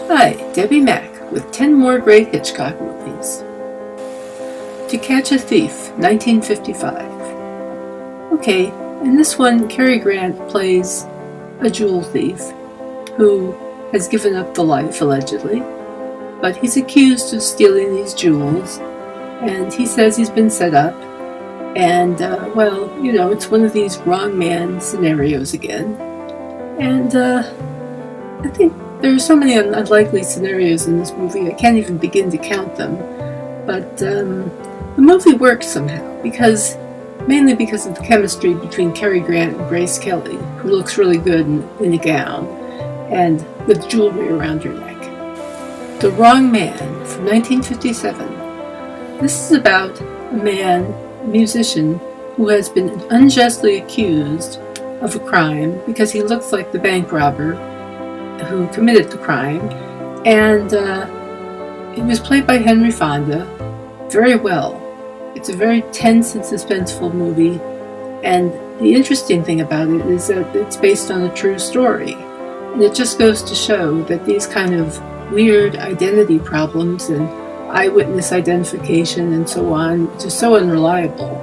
Hi, Debbie Mack with 10 more great Hitchcock movies. To Catch a Thief, 1955. Okay, in this one, Cary Grant plays a jewel thief who has given up the life, allegedly, but he's accused of stealing these jewels, and he says he's been set up, and, it's one of these wrong man scenarios again, and, I think there are so many unlikely scenarios in this movie, I can't even begin to count them, but the movie works somehow, mainly because of the chemistry between Cary Grant and Grace Kelly, who looks really good in a gown, and with jewelry around her neck. The Wrong Man, from 1957. This is about a man, a musician, who has been unjustly accused of a crime because he looks like the bank robber who committed the crime, and it was played by Henry Fonda very well. It's a very tense and suspenseful movie, and the interesting thing about it is that it's based on a true story, and it just goes to show that these kind of weird identity problems and eyewitness identification and so on, which is so unreliable,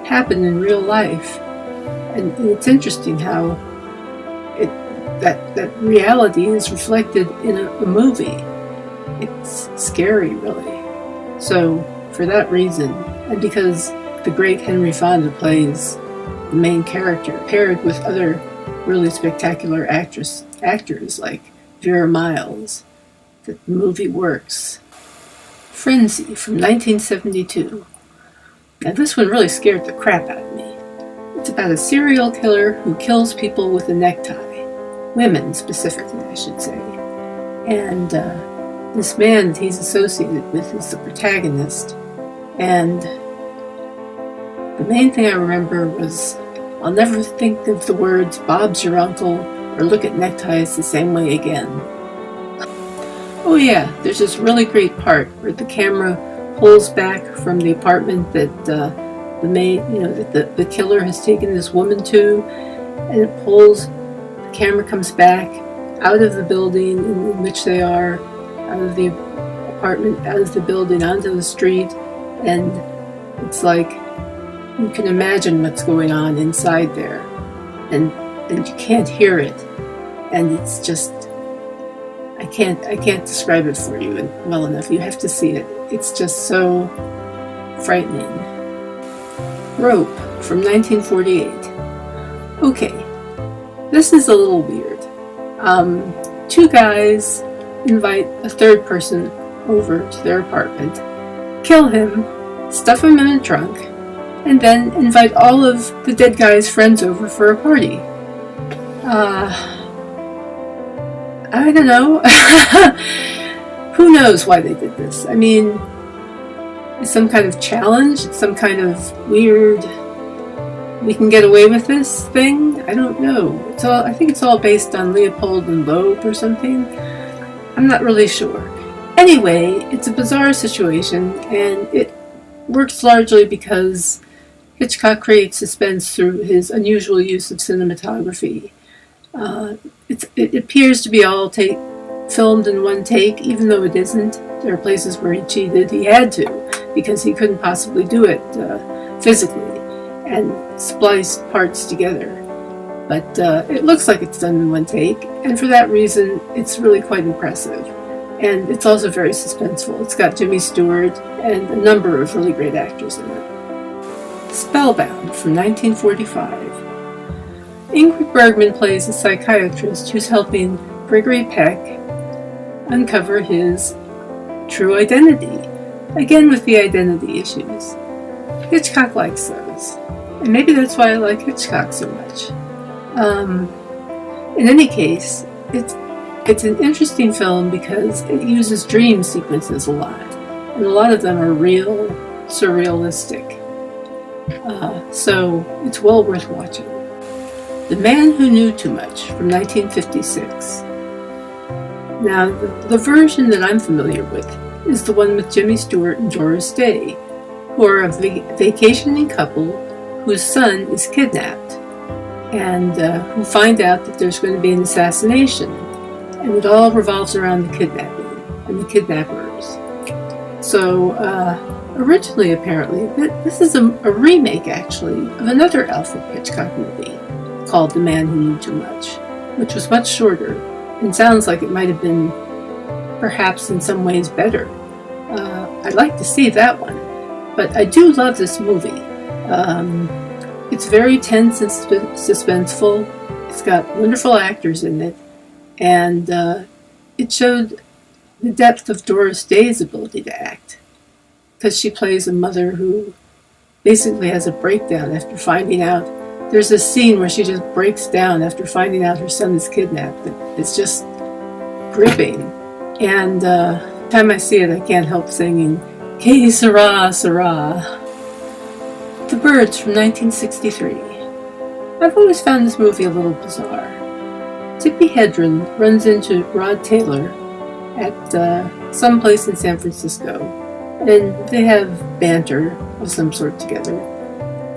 happen in real life, and it's interesting how that reality is reflected in a movie. It's scary, really. So, for that reason, and because the great Henry Fonda plays the main character, paired with other really spectacular actors like Vera Miles, the movie works. Frenzy, from 1972. Now, this one really scared the crap out of me. It's about a serial killer who kills people with a necktie. Women, specifically, I should say. And this man that he's associated with is the protagonist. And the main thing I remember was, I'll never think of the words, "Bob's your uncle," or "look at neckties the same way again." Oh yeah, there's this really great part where the camera pulls back from the apartment that the killer has taken this woman to, and it pulls. The camera comes back out of the building in which they are, out of the apartment, out of the building, onto the street, and it's like you can imagine what's going on inside there, and you can't hear it, and it's just I can't describe it for you well enough. You have to see it. It's just so frightening. Rope, from 1948. Okay, this is a little weird. Two guys invite a third person over to their apartment, kill him, stuff him in a trunk, and then invite all of the dead guy's friends over for a party. I don't know. Who knows why they did this? I mean, it's some kind of challenge, some kind of weird, we can get away with this thing? I don't know. I think it's all based on Leopold and Loeb or something. I'm not really sure. Anyway, it's a bizarre situation, and it works largely because Hitchcock creates suspense through his unusual use of cinematography. It appears to be all filmed in one take, even though it isn't. There are places where he cheated. He had to, because he couldn't possibly do it physically and splice parts together. But it looks like it's done in one take, and for that reason, it's really quite impressive. And it's also very suspenseful. It's got Jimmy Stewart and a number of really great actors in it. Spellbound, from 1945. Ingrid Bergman plays a psychiatrist who's helping Gregory Peck uncover his true identity, again with the identity issues. Hitchcock likes those, and maybe that's why I like Hitchcock so much. In any case, it's an interesting film because it uses dream sequences a lot, and a lot of them are real, surrealistic. So it's well worth watching. The Man Who Knew Too Much, from 1956. Now, the version that I'm familiar with is the one with Jimmy Stewart and Doris Day, who are a vacationing couple whose son is kidnapped, and who find out that there's going to be an assassination. and it all revolves around the kidnapping and the kidnappers. So originally, apparently, this is a remake, actually, of another Alfred Hitchcock movie called The Man Who Knew Too Much, which was much shorter and sounds like it might have been perhaps in some ways better. I'd like to see that one, but I do love this movie. It's very tense and suspenseful. It's got wonderful actors in it, and it showed the depth of Doris Day's ability to act, because she plays a mother who basically has a breakdown after finding out. There's a scene where she just breaks down after finding out her son is kidnapped. It's just gripping. And every time I see it, I can't help singing, "Que sera, sera." The Birds from 1963. I've always found this movie a little bizarre. Tippi Hedren runs into Rod Taylor at some place in San Francisco, and they have banter of some sort together.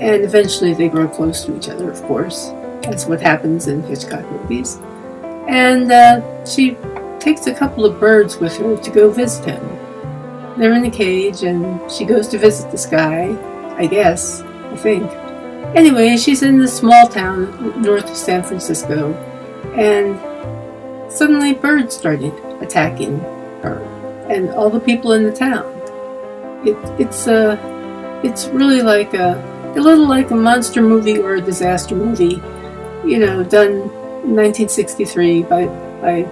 And eventually they grow close to each other, of course. That's what happens in Hitchcock movies. And she takes a couple of birds with her to go visit him. They're in a cage, and she goes to visit this guy, I think. Anyway, she's in this small town north of San Francisco, and suddenly birds started attacking her and all the people in the town. It's really like a little like a monster movie or a disaster movie, done in 1963 by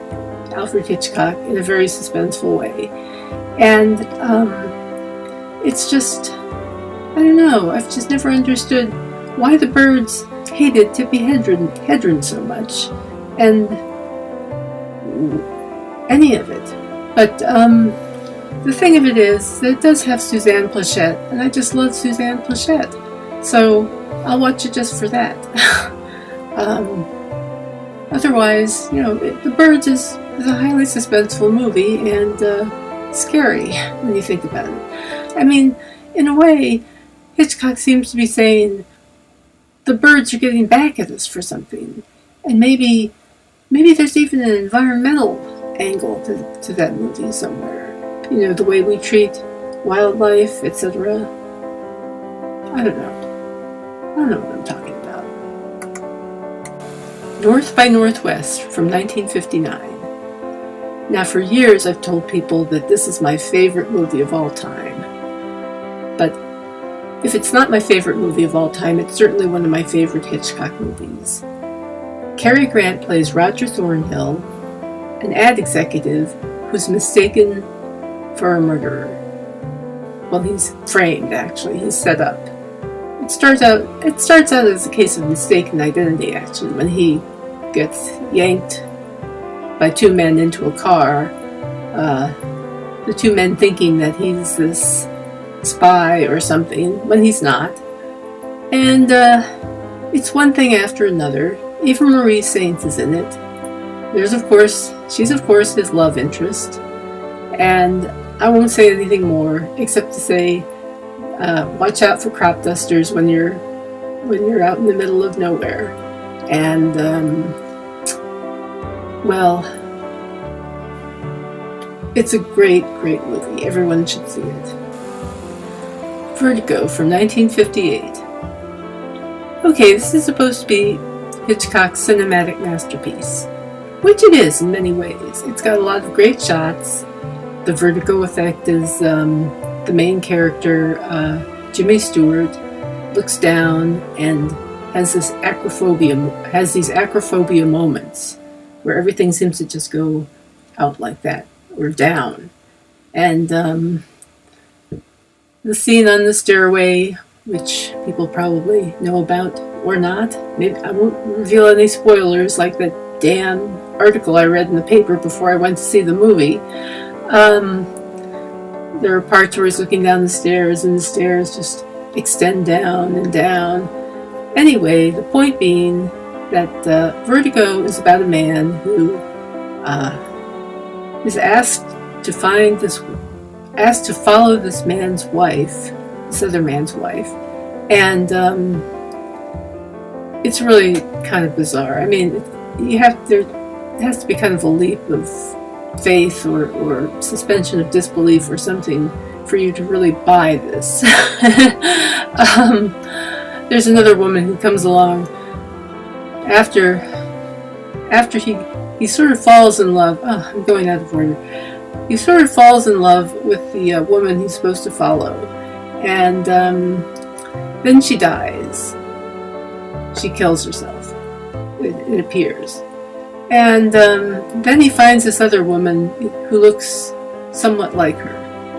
Alfred Hitchcock in a very suspenseful way. And it's just, I don't know, I've just never understood why the birds hated Tippi Hedren so much, and any of it. But the thing of it is that it does have Suzanne Pleshette, and I just love Suzanne Pleshette. So I'll watch it just for that. Otherwise, The Birds is a highly suspenseful movie and scary when you think about it. I mean, in a way, Hitchcock seems to be saying the birds are getting back at us for something, and maybe there's even an environmental angle to that movie somewhere. The way we treat wildlife, etc. I don't know what I'm talking about. North by Northwest from 1959. Now, for years I've told people that this is my favorite movie of all time. But if it's not my favorite movie of all time, it's certainly one of my favorite Hitchcock movies. Cary Grant plays Roger Thornhill, an ad executive who's mistaken for a murderer. Well, he's framed, actually. He's set up. It starts out as a case of mistaken identity, actually, when he gets yanked by two men into a car. The two men thinking that he's this spy or something, when he's not. And it's one thing after another. Eva Marie Saints is in it. She's of course his love interest. And I won't say anything more except to say, watch out for crop dusters when you're out in the middle of nowhere. And it's a great movie. Everyone should see it. Vertigo from 1958. Okay, this is supposed to be Hitchcock's cinematic masterpiece, which it is in many ways. It's got a lot of great shots. The vertigo effect is the main character, Jimmy Stewart, looks down and has these acrophobia moments where everything seems to just go out like that or down. And the scene on the stairway, which people probably know about or not. Maybe I won't reveal any spoilers, like that damn article I read in the paper before I went to see the movie. There are parts where he's looking down the stairs and the stairs just extend down and down. Anyway, the point being that Vertigo is about a man who is asked to follow this man's wife, this other man's wife, and it's really kind of bizarre. I mean, has to be kind of a leap of faith or suspension of disbelief or something for you to really buy this. There's another woman who comes along after he sort of falls in love. Oh, I'm going out of order. He sort of falls in love with the woman he's supposed to follow, and then she dies. She kills herself, it appears. And then he finds this other woman who looks somewhat like her.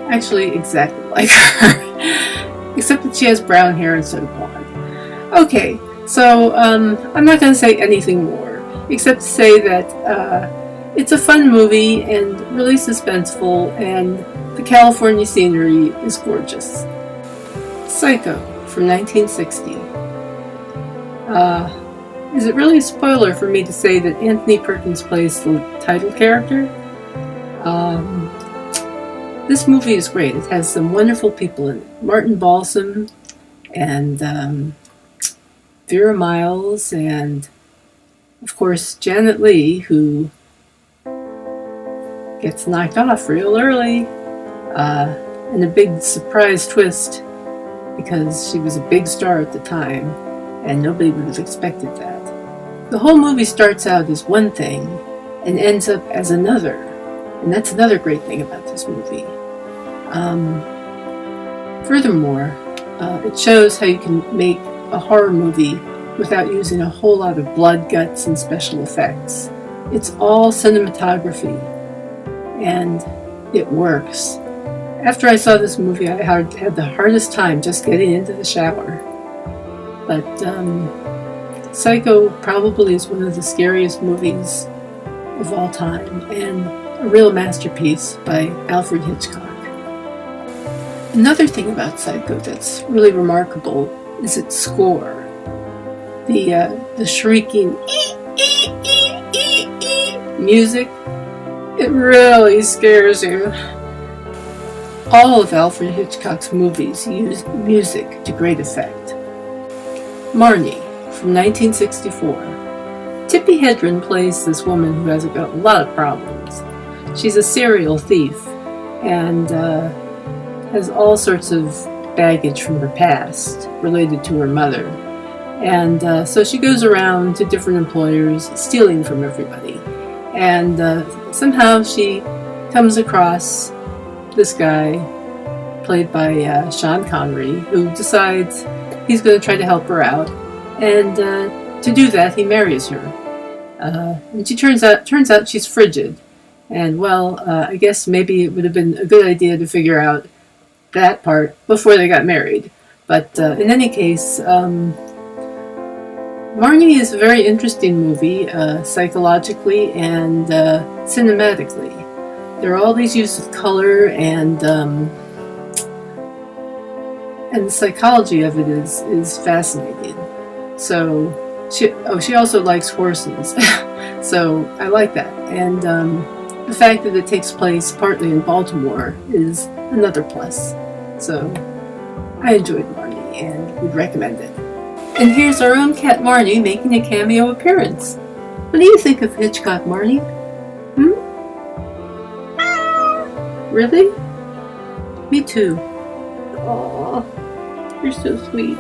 Actually, exactly like her. Except that she has brown hair instead of blonde. Okay, so I'm not going to say anything more, except to say that it's a fun movie and really suspenseful, and the California scenery is gorgeous. Psycho from 1960. Is it really a spoiler for me to say that Anthony Perkins plays the title character? This movie is great. It has some wonderful people in it. Martin Balsam and Vera Miles and, of course, Janet Leigh, who gets knocked off real early, and a big surprise twist because she was a big star at the time and nobody would have expected that. The whole movie starts out as one thing and ends up as another, and that's another great thing about this movie. Furthermore, it shows how you can make a horror movie without using a whole lot of blood, guts, and special effects. It's all cinematography, and it works. After I saw this movie, I had the hardest time just getting into the shower. But Psycho probably is one of the scariest movies of all time, and a real masterpiece by Alfred Hitchcock. Another thing about Psycho that's really remarkable is its score. The shrieking music, it really scares you. All of Alfred Hitchcock's movies use music to great effect. Marnie from 1964. Tippi Hedren plays this woman who has a lot of problems. She's a serial thief and has all sorts of baggage from her past related to her mother. And so she goes around to different employers stealing from everybody. And somehow she comes across this guy, played by Sean Connery, who decides he's going to try to help her out. And to do that, he marries her. And she turns out she's frigid. And well, I guess maybe it would have been a good idea to figure out that part before they got married. But in any case, Marnie is a very interesting movie, psychologically and cinematically. There are all these uses of color, and the psychology of it is fascinating. So she also likes horses, so I like that. And the fact that it takes place partly in Baltimore is another plus. So I enjoyed Marnie and would recommend it. And here's our own cat Marnie making a cameo appearance. What do you think of Hitchcock, Marnie? Really? Me too. Aww, you're so sweet.